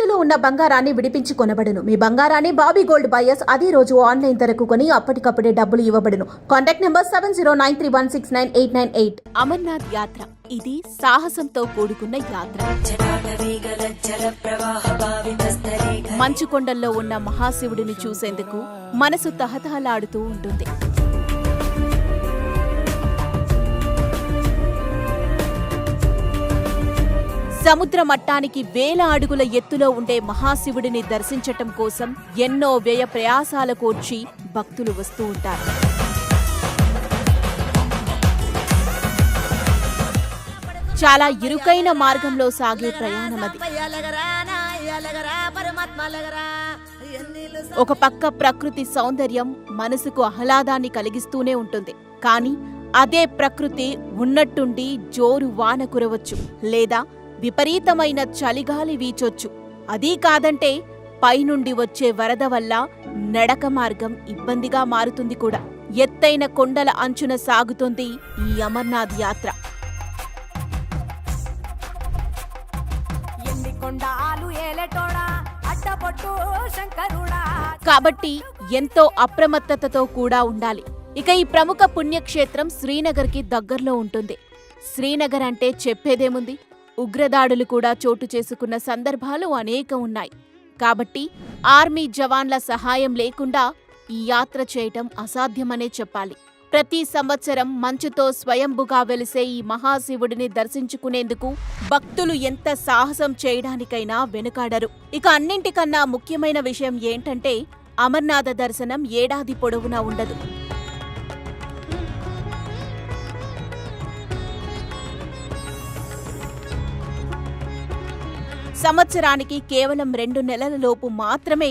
తాకట్టులో ఉన్న బంగారాన్ని విడిపించి కొనబడును. మీ బంగారాన్ని బాబీ గోల్డ్ బయర్స్ అదే రోజు ఆన్లైన్ ధరకు కొని అప్పటికప్పుడే డబ్బులు ఇవ్వబడును. Contact number 7093169898. అమర్నాథ్ యాత్ర ఇది సాహసంతో కూడుకున్న యాత్ర. మంచు కొండల్లో ఉన్న మహాశివుడిని చూసేందుకు మనసు తహతహలాడుతూ ఉంటుంది. సముద్ర మట్టానికి వేల అడుగుల ఎత్తులో ఉండే మహాశివుడిని దర్శించటం కోసం ఎన్నో వ్యయ ప్రయాసాల కోర్చి భక్తులు వస్తూ ఉంటారు. చాలా ఇరుకైన మార్గంలో సాగే ప్రయాణమది. ఒక పక్క ప్రకృతి సౌందర్యం మనసుకు ఆహ్లాదాన్ని కలిగిస్తూనే ఉంటుంది. కానీ అదే ప్రకృతి ఉన్నట్టుండి జోరు వాన కురవచ్చు, లేదా విపరీతమైన చలిగాలి వీచొచ్చు. అదీ కాదంటే పైనుండి వచ్చే వరద వల్ల నడక మార్గం ఇబ్బందిగా మారుతుంది కూడా. ఎత్తైన కొండల అంచున సాగుతుంది ఈ అమర్నాథ్ యాత్ర. కాబట్టి ఎంతో అప్రమత్తతతో కూడా ఉండాలి. ఇక ఈ ప్రముఖ పుణ్యక్షేత్రం శ్రీనగర్కి దగ్గర్లో ఉంటుంది. శ్రీనగర్ అంటే చెప్పేదేముంది, ఉగ్రదాడులు కూడా చోటు చేసుకున్న సందర్భాలు అనేక ఉన్నాయి. కాబట్టి ఆర్మీ జవాన్ల సహాయం లేకుండా ఈ యాత్ర చేయటం అసాధ్యమనే చెప్పాలి. ప్రతి సంవత్సరం మంచుతో స్వయంభుగా వెలిసే ఈ మహాశివుడిని దర్శించుకునేందుకు భక్తులు ఎంత సాహసం చేయడానికైనా వెనుకాడరు. ఇక అన్నింటికన్నా ముఖ్యమైన విషయం ఏంటంటే అమర్నాథ దర్శనం ఏడాది పొడవునా ఉండదు. సంవత్సరానికి కేవలం 2 నెలల లోపు మాత్రమే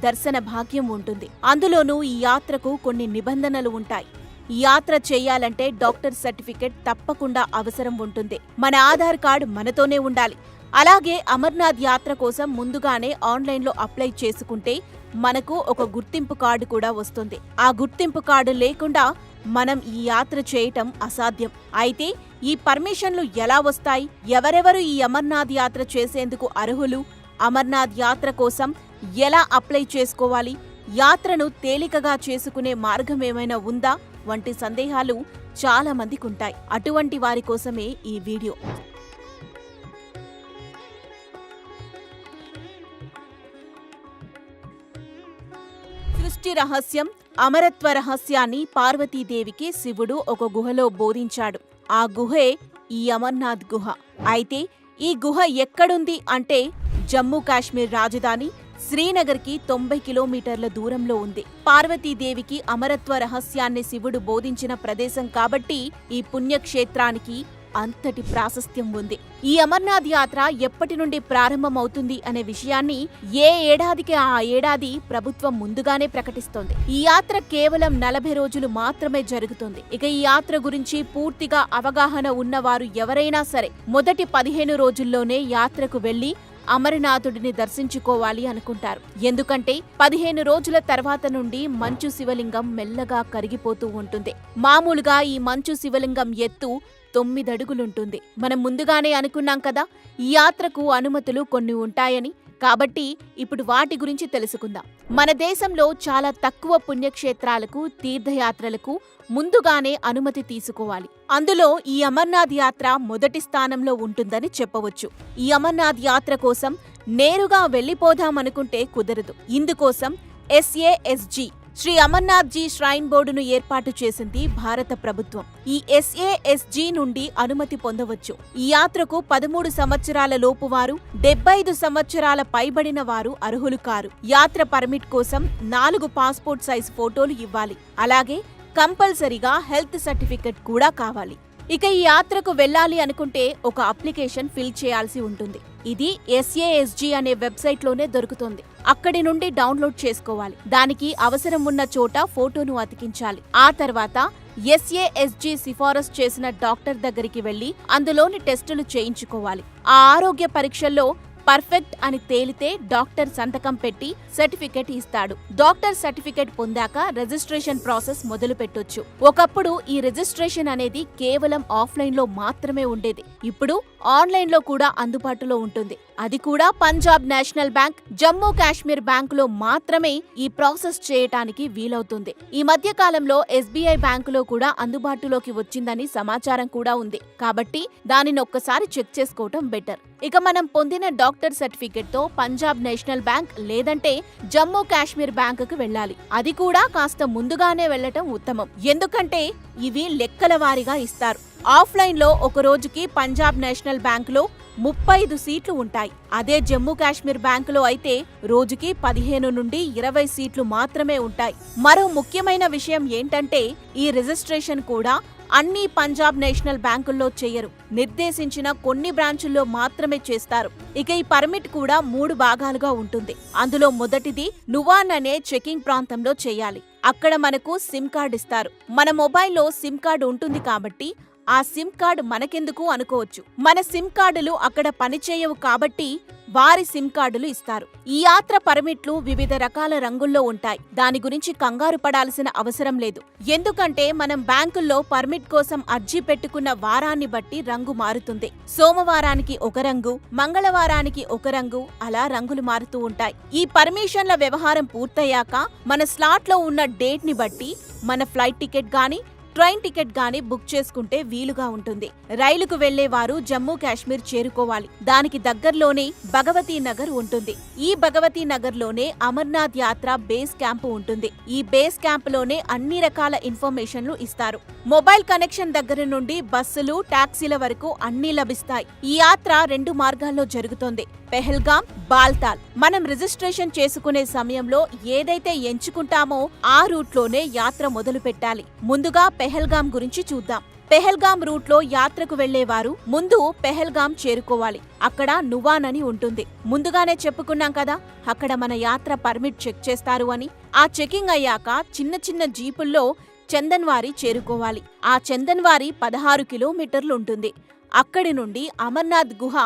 దర్శన భాగ్యం ఉంటుంది. అందులోనూ ఈ యాత్రకు కొన్ని నిబంధనలు ఉంటాయి. ఈ యాత్ర చేయాలంటే డాక్టర్ సర్టిఫికెట్ తప్పకుండా అవసరం ఉంటుంది. మన ఆధార్ కార్డు మనతోనే ఉండాలి. అలాగే అమర్నాథ్ యాత్ర కోసం ముందుగానే ఆన్లైన్లో అప్లై చేసుకుంటే మనకు ఒక గుర్తింపు కార్డు కూడా వస్తుంది. ఆ గుర్తింపు కార్డు లేకుండా మనం ఈ యాత్ర చేయటం అసాధ్యం. అయితే ఈ పర్మిషన్లు ఎలా వస్తాయి? ఎవరెవరు ఈ అమర్నాథ్ యాత్ర చేసేందుకు అర్హులు? అమర్నాథ్ యాత్ర కోసం ఎలా అప్లై చేసుకోవాలి? యాత్రను తేలికగా చేసుకునే మార్గం ఏమైనా ఉందా? వంటి సందేహాలు చాలా మందికుంటాయి. అటువంటి వారి కోసమే ఈ వీడియో. సృష్టి రహస్యం, అమరత్వ రహస్యాన్ని పార్వతీదేవికి శివుడు ఒక గుహలో బోధించాడు. ఆ గుహే ఈ అమర్నాథ్ గుహ. అయితే ఈ గుహ ఎక్కడుంది అంటే జమ్మూ కాశ్మీర్ రాజధాని శ్రీనగర్కి 90 కిలోమీటర్ల దూరంలో ఉంది. పార్వతీదేవికి అమరత్వ రహస్యాన్ని శివుడు బోధించిన ప్రదేశం కాబట్టి ఈ పుణ్యక్షేత్రానికి అంతటి ప్రాశస్త్యం ఉంది. ఈ అమర్నాథ్ యాత్ర ఎప్పటి నుండి ప్రారంభమవుతుంది అనే విషయాన్ని ఏ ఏడాదికి ఆ ఏడాది ప్రభుత్వం ముందుగానే ప్రకటిస్తోంది. ఈ యాత్ర కేవలం 40 రోజులు మాత్రమే జరుగుతుంది. ఇక ఈ యాత్ర గురించి పూర్తిగా అవగాహన ఉన్నవారు ఎవరైనా సరే మొదటి 15 రోజుల్లోనే యాత్రకు వెళ్లి అమరనాథుడిని దర్శించుకోవాలి అనుకుంటారు. ఎందుకంటే 15 రోజుల తర్వాత నుండి మంచు శివలింగం మెల్లగా కరిగిపోతూ ఉంటుంది. మామూలుగా ఈ మంచు శివలింగం ఎత్తు 9 అడుగులుంటుంది. మనం ముందుగానే అనుకున్నాం కదా ఈ యాత్రకు అనుమతులు కొన్ని ఉంటాయని. కాబట్టి ఇప్పుడు వాటి గురించి తెలుసుకుందాం. మన దేశంలో చాలా తక్కువ పుణ్యక్షేత్రాలకు, తీర్థయాత్రలకు ముందుగానే అనుమతి తీసుకోవాలి. అందులో ఈ అమర్నాథ్ యాత్ర మొదటి స్థానంలో ఉంటుందని చెప్పవచ్చు. ఈ అమర్నాథ్ యాత్ర కోసం నేరుగా వెళ్లిపోదామనుకుంటే కుదరదు. ఇందుకోసం SASG Shri Amarnath G shrine బోర్డును ఏర్పాటు చేసింది భారత ప్రభుత్వం. ఈ SASG నుండి అనుమతి పొందవచ్చు. ఈ యాత్రకు 13 సంవత్సరాల లోపు వారు, 75 సంవత్సరాల పైబడిన వారు అర్హులు కారు. యాత్ర పర్మిట్ కోసం 4 పాస్పోర్ట్ సైజ్ ఫోటోలు ఇవ్వాలి. అలాగే కంపల్సరీగా హెల్త్ సర్టిఫికెట్ కూడా కావాలి. ఇక ఈ యాత్రకు వెళ్లాలి అనుకుంటే ఒక అప్లికేషన్ ఫిల్ చేయాల్సి ఉంటుంది. ఇది SASG అనే వెబ్సైట్లోనే దొరుకుతుంది. అక్కడి నుండి డౌన్లోడ్ చేసుకోవాలి. దానికి అవసరం ఉన్న చోట ఫోటోను అతికించాలి. ఆ తర్వాత SASG సిఫారసు చేసిన డాక్టర్ దగ్గరికి వెళ్లి అందులోని టెస్టులు చేయించుకోవాలి. ఆ ఆరోగ్య పరీక్షల్లో పర్ఫెక్ట్ అని తేలితే డాక్టర్ సంతకం పెట్టి సర్టిఫికెట్ ఇస్తాడు. డాక్టర్ సర్టిఫికెట్ పొందాక రిజిస్ట్రేషన్ ప్రాసెస్ మొదలు పెట్టొచ్చు. ఒకప్పుడు ఈ రిజిస్ట్రేషన్ అనేది కేవలం ఆఫ్లైన్లో మాత్రమే ఉండేది. ఇప్పుడు ఆన్లైన్లో కూడా అందుబాటులో ఉంటుంది. అది కూడా పంజాబ్ నేషనల్ బ్యాంక్, జమ్మూ కాశ్మీర్ బ్యాంకులో మాత్రమే ఈ ప్రాసెస్ చేయటానికి వీలవుతుంది. ఈ మధ్య కాలంలో SBI బ్యాంకులో కూడా అందుబాటులోకి వచ్చిందని సమాచారం కూడా ఉంది. కాబట్టి దానిని ఒక్కసారి చెక్ చేసుకోవటం బెటర్. ఇక మనం పొందిన డాక్టర్ సర్టిఫికెట్ తో పంజాబ్ నేషనల్ బ్యాంక్ లేదంటే జమ్మూ కాశ్మీర్ బ్యాంకుకు వెళ్ళాలి. అది కూడా కాస్త ముందుగానే వెళ్లటం ఉత్తమం. ఎందుకంటే ఇవి లెక్కల వారీగా ఇస్తారు. ఆఫ్లైన్ లో ఒక రోజుకి పంజాబ్ నేషనల్ బ్యాంకులో 35 సీట్లు ఉంటాయి. అదే జమ్మూ కాశ్మీర్ బ్యాంకులో అయితే రోజుకి 15 నుండి 20 సీట్లు మాత్రమే ఉంటాయి. మరో ముఖ్యమైన విషయం ఏంటంటే ఈ రిజిస్ట్రేషన్ కూడా అన్ని పంజాబ్ నేషనల్ బ్యాంకుల్లో చేయరు. నిర్దేశించిన కొన్ని బ్రాంచుల్లో మాత్రమే చేస్తారు. ఇక ఈ పర్మిట్ కూడా 3 భాగాలుగా ఉంటుంది. అందులో మొదటిది నువాన్ అనే చెకింగ్ ప్రాంతంలో చేయాలి. అక్కడ మనకు సిమ్ కార్డు ఇస్తారు. మన మొబైల్లో సిమ్ కార్డు ఉంటుంది కాబట్టి ఆ సిమ్ కార్డు మనకెందుకు అనుకోవచ్చు. మన సిమ్ కార్డులు అక్కడ పనిచేయవు కాబట్టి వారి సిమ్ కార్డులు ఇస్తారు. ఈ యాత్ర పర్మిట్లు వివిధ రకాల రంగుల్లో ఉంటాయి. దాని గురించి కంగారు పడాల్సిన అవసరం లేదు. ఎందుకంటే మనం బ్యాంకుల్లో పర్మిట్ కోసం అర్జీ పెట్టుకున్న వారాన్ని బట్టి రంగు మారుతుంది. సోమవారానికి ఒక రంగు, మంగళవారానికి ఒక రంగు, అలా రంగులు మారుతూ ఉంటాయి. ఈ పర్మిషన్ల వ్యవహారం పూర్తయ్యాక మన స్లాట్లో ఉన్న డేట్ ని బట్టి మన ఫ్లైట్ టికెట్ గాని ట్రైన్ టికెట్ గాని బుక్ చేసుకుంటే వీలుగా ఉంటుంది. రైలుకు వెళ్లేవారు జమ్మూ కాశ్మీర్ చేరుకోవాలి. దానికి దగ్గర్లోనే భగవతీ నగర్ ఉంటుంది. ఈ భగవతీ నగర్ లోనే అమర్నాథ్ యాత్ర బేస్ క్యాంపు ఉంటుంది. ఈ బేస్ క్యాంప్ లోనే అన్ని రకాల ఇన్ఫర్మేషన్లు ఇస్తారు. మొబైల్ కనెక్షన్ దగ్గర నుండి బస్సులు, టాక్సీల వరకు అన్నీ లభిస్తాయి. ఈ యాత్ర 2 మార్గాల్లో జరుగుతోంది. పెహల్గాం, బాల్తాల్. మనం రిజిస్ట్రేషన్ చేసుకునే సమయంలో ఏదైతే ఎంచుకుంటామో ఆ రూట్లోనే యాత్ర మొదలు పెట్టాలి. ముందుగా పెహల్గాం గురించి చూద్దాం. పెహల్గాం రూట్లో యాత్రకు వెళ్లేవారు ముందు పెహల్గాం చేరుకోవాలి. అక్కడ నువాన్ అని ఉంటుంది. ముందుగానే చెప్పుకున్నాం కదా, అక్కడ మన యాత్ర పర్మిట్ చెక్ చేస్తారు అని. ఆ చెకింగ్ అయ్యాక చిన్న చిన్న జీపుల్లో చందన్వారి చేరుకోవాలి. ఆ చందన్వారి 16 కిలోమీటర్లుంటుంది. అక్కడి నుండి అమర్నాథ్ గుహ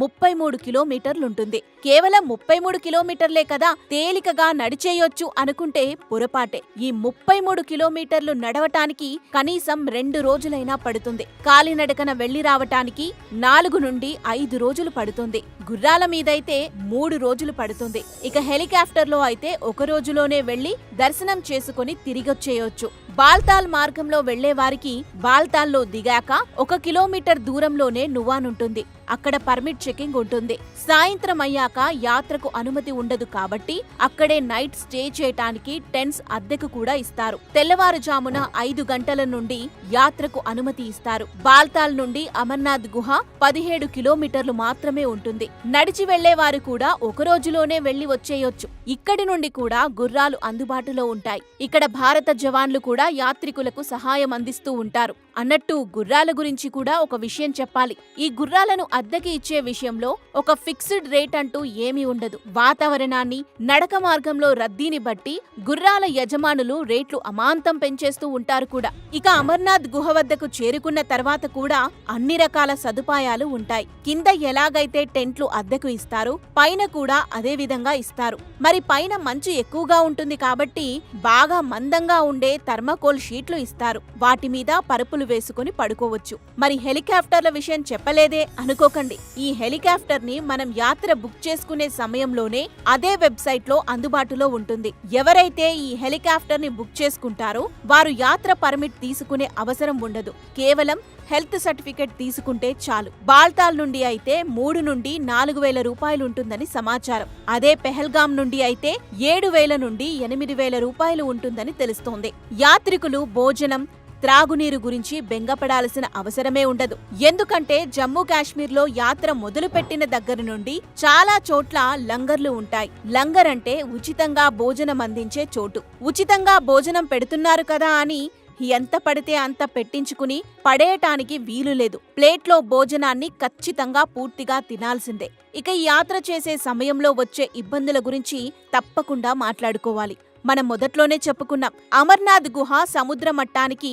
33 కిలోమీటర్లుంటుంది. కేవలం 33 కిలోమీటర్లే కదా, తేలికగా నడిచేయొచ్చు అనుకుంటే పొరపాటే. ఈ 33 కిలోమీటర్లు నడవటానికి కనీసం 2 రోజులైనా పడుతుంది. కాలినడకన వెళ్లి రావటానికి 4 నుండి 5 రోజులు పడుతుంది. గుర్రాల మీదైతే 3 రోజులు పడుతుంది. ఇక హెలికాప్టర్లో అయితే 1 రోజులోనే వెళ్లి దర్శనం చేసుకుని తిరిగొచ్చేయొచ్చు. బాల్తాల్ మార్గంలో వెళ్లేవారికి బాల్తాల్లో దిగాక 1 కిలోమీటర్ దూరంలోనే నువాన్ ఉంటుంది. అక్కడ పర్మిట్ చెకింగ్ ఉంటుంది. సాయంత్రం అయ్యాక యాత్రకు అనుమతి ఉండదు కాబట్టి అక్కడే నైట్ స్టే చేయటానికి టెంట్స్ అద్దెకు కూడా ఇస్తారు. తెల్లవారుజామున 5 గంటల నుండి యాత్రకు అనుమతి ఇస్తారు. బాల్తాల్ నుండి అమర్నాథ్ గుహ 17 కిలోమీటర్లు మాత్రమే ఉంటుంది. నడిచి వెళ్లేవారు కూడా 1 రోజులోనే వెళ్లి వచ్చేయొచ్చు. ఇక్కడి నుండి కూడా గుర్రాలు అందుబాటులో ఉంటాయి. ఇక్కడ భారత జవాన్లు కూడా యాత్రికులకు సహాయం అందిస్తూ ఉంటారు. అన్నట్టు గుర్రాల గురించి కూడా ఒక విషయం చెప్పాలి. ఈ గుర్రాలను అద్దెకి ఇచ్చే విషయంలో ఒక ఫిక్స్డ్ రేట్ అంటూ ఏమీ ఉండదు. వాతావరణాన్ని, నడక మార్గంలో రద్దీని బట్టి గుర్రాల యజమానులు రేట్లు అమాంతం పెంచేస్తూ ఉంటారు కూడా. ఇక అమర్నాథ్ గుహ వద్దకు చేరుకున్న తర్వాత కూడా అన్ని రకాల సదుపాయాలు ఉంటాయి. కింద ఎలాగైతే టెంట్లు అద్దెకు ఇస్తారో పైన కూడా అదే విధంగా ఇస్తారు. మరి పైన మంచు ఎక్కువగా ఉంటుంది కాబట్టి బాగా మందంగా ఉండే థర్మాకోల్ షీట్లు ఇస్తారు. వాటి మీద పరుపులు వేసుకుని పడుకోవచ్చు. మరి హెలికాప్టర్ల విషయం చెప్పలేదే అనుకోకండి. ఈ హెలికాప్టర్ ని మనం యాత్ర బుక్ చేసుకునే సమయంలోనే అదే వెబ్సైట్ లో అందుబాటులో ఉంటుంది. ఎవరైతే ఈ హెలికాప్టర్ ని బుక్ చేసుకుంటారో వారు యాత్ర పర్మిట్ తీసుకునే అవసరం ఉండదు. కేవలం హెల్త్ సర్టిఫికెట్ తీసుకుంటే చాలు. బాల్తాల్ నుండి అయితే 3 నుండి 4,000 రూపాయలుంటుందని సమాచారం. అదే పెహల్గాం నుండి అయితే 7,000 నుండి 8,000 రూపాయలు ఉంటుందని తెలుస్తోంది. యాత్రికులు భోజనం, త్రాగునీరు గురించి బెంగపడాల్సిన అవసరమే ఉండదు. ఎందుకంటే జమ్మూ కాశ్మీర్లో యాత్ర మొదలుపెట్టిన దగ్గర నుండి చాలా చోట్ల లంగర్లు ఉంటాయి. లంగర్ అంటే ఉచితంగా భోజనం అందించే చోటు. ఉచితంగా భోజనం పెడుతున్నారు కదా అని ఎంత పడితే అంత పెట్టించుకుని పడేయటానికి వీలులేదు. ప్లేట్లో భోజనాన్ని ఖచ్చితంగా పూర్తిగా తినాల్సిందే. ఇక ఈ యాత్ర చేసే సమయంలో వచ్చే ఇబ్బందుల గురించి తప్పకుండా మాట్లాడుకోవాలి. మనం మొదట్లోనే చెప్పుకున్నాం, అమర్నాథ్ గుహ సముద్ర మట్టానికి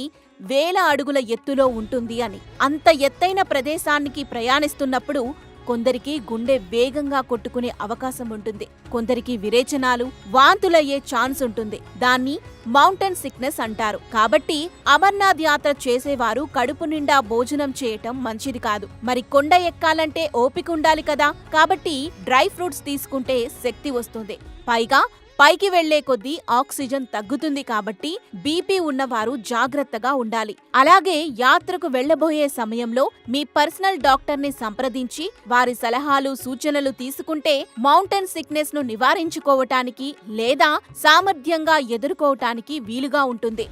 1000 అడుగుల ఎత్తులో ఉంటుంది అని. అంత ఎత్తైన ప్రదేశానికి ప్రయాణిస్తున్నప్పుడు కొందరికి గుండె వేగంగా కొట్టుకునే అవకాశం ఉంటుంది. కొందరికి విరేచనాలు, వాంతులయ్యే ఛాన్స్ ఉంటుంది. దాన్ని మౌంటైన్ సిక్నెస్ అంటారు. కాబట్టి అమర్నాథ్ యాత్ర చేసేవారు కడుపు నిండా భోజనం చేయటం మంచిది కాదు. మరి కొండ ఎక్కాలంటే ఓపిక ఉండాలి కదా. కాబట్టి డ్రై ఫ్రూట్స్ తీసుకుంటే శక్తి వస్తుంది. పైగా పైకి వెళ్లే కొద్దీ ఆక్సిజన్ తగ్గుతుంది. కాబట్టి బీపీ ఉన్నవారు జాగ్రత్తగా ఉండాలి. అలాగే యాత్రకు వెళ్లబోయే సమయంలో మీ పర్సనల్ డాక్టర్ని సంప్రదించి వారి సలహాలు, సూచనలు తీసుకుంటే మౌంటైన్ సిక్నెస్ ను నివారించుకోవటానికి లేదా సామర్థ్యంగా ఎదుర్కోవటానికి వీలుగా ఉంటుంది.